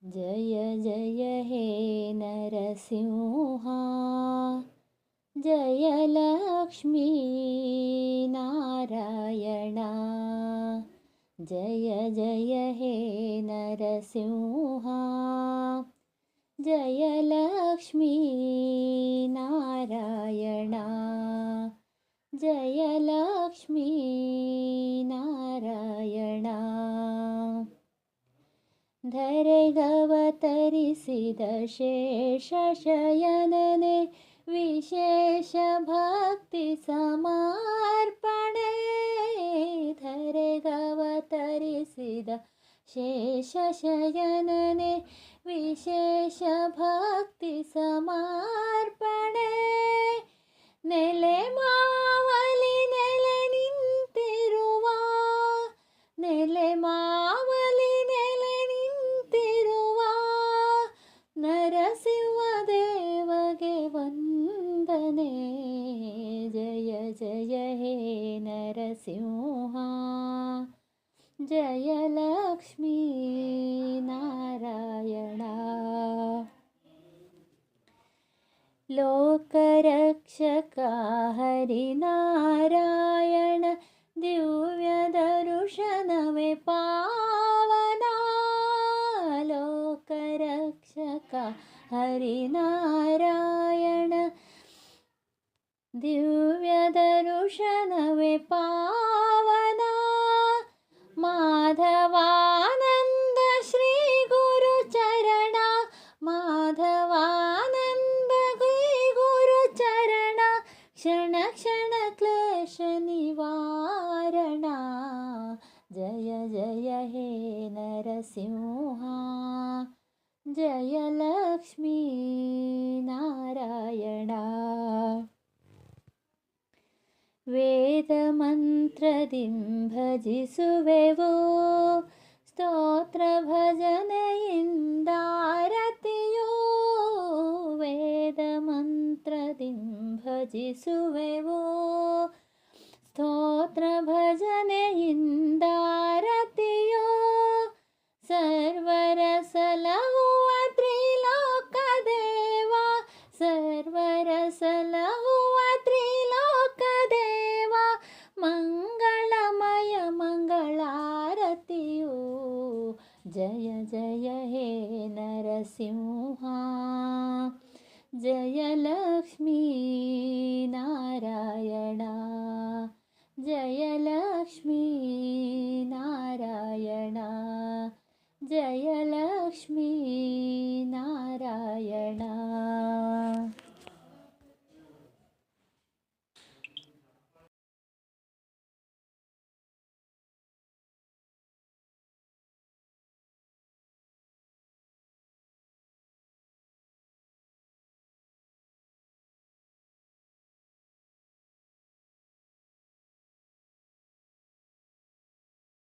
जय जय हे नरसिंहा, जय लक्ष्मी नारायणा। जय जय हे नरसिंहा, जय लक्ष्मी नारायणा। जय लक्ष्मी नारायणा। ಧರೆಗವತರಿಸಿದ ಶೇಷಶಯನನೆ ವಿಶೇಷ ಭಕ್ತಿ ಸಮರ್ಪಣೆ. ಧರೆಗವತರಿಸಿದ ಶೇಷಶಯನನೆ ವಿಶೇಷ ಭಕ್ತಿ ಸಮರ್ಪಣೆ. ನೆಲೆ ಮಾವಲಿ ನೆಲೆ ನಿಂತಿರುವ, ನೆಲೆ ಮಾವಲಿ ನೆಲೆ ನಿಂತಿರುವ ನರಸಿಂಹದೇವಗೆ ವಂದನೆ. ಜಯ ಜಯ ಹೇ ನರಸಿಂಹ, ಜಯ ಲಕ್ಷ್ಮೀ ನಾರಾಯಣ. ಲೋಕರಕ್ಷಕ ಹರಿನಾರಾಯಣ, ದಿವ್ಯ ದರುಶನವೇ ಪಾವನ. ಲೋಕರಕ್ಷಕ ಹರಿನಾರಾಯಣ, ದಿವ್ಯ ದರುಶನವೇ ಪಾವನ. ಮಾಧವಾನಂದ ಶ್ರೀ ಗುರು ಚರಣ, ಮಾಧವಾನಂದ ಗುರು ಚರಣ, ಕ್ಷಣ ಕ್ಷಣ ಕ್ಲೇಶ ನಿವಾರಣ. ಜಯ ಜಯ ಹೇ ನರಸಿಂಹ, ಜಯ ಲಕ್ಷ್ಮೀ ನಾರಾಯಣ. ವೇದ ಮಂತ್ರದಿಂ ಭಜಿಸುವೆವು, ಸ್ತೋತ್ರ ಭಜನೆಯಿಂದಾರತಿಯೋ. ವೇದ ಮಂತ್ರದಿಂ ಭಜಿಸುವೆವು, ಸ್ತೋತ್ರ ಭಜನೆಯಿಂದಾರತಿಯೋ. ಸರ್ವರ ಸಲಹುವ ತ್ರಿಲೋಕ ದೇವ, ಸರ್ವರ ಸಲಹುವ ತ್ರಿಲೋಕ ದೇವ. ಮಂಗಳಮಯ ಮಂಗಳಾರತಿಯೋ. ಜಯ ಜಯ ಹೇ ನರಸಿಂಹ, ಜಯ ಲಕ್ಷ್ಮೀ ನಾರಾಯಣ. ಜಯ ಲಕ್ಷ್ಮೀ ನಾರಾಯಣ, ಜಯ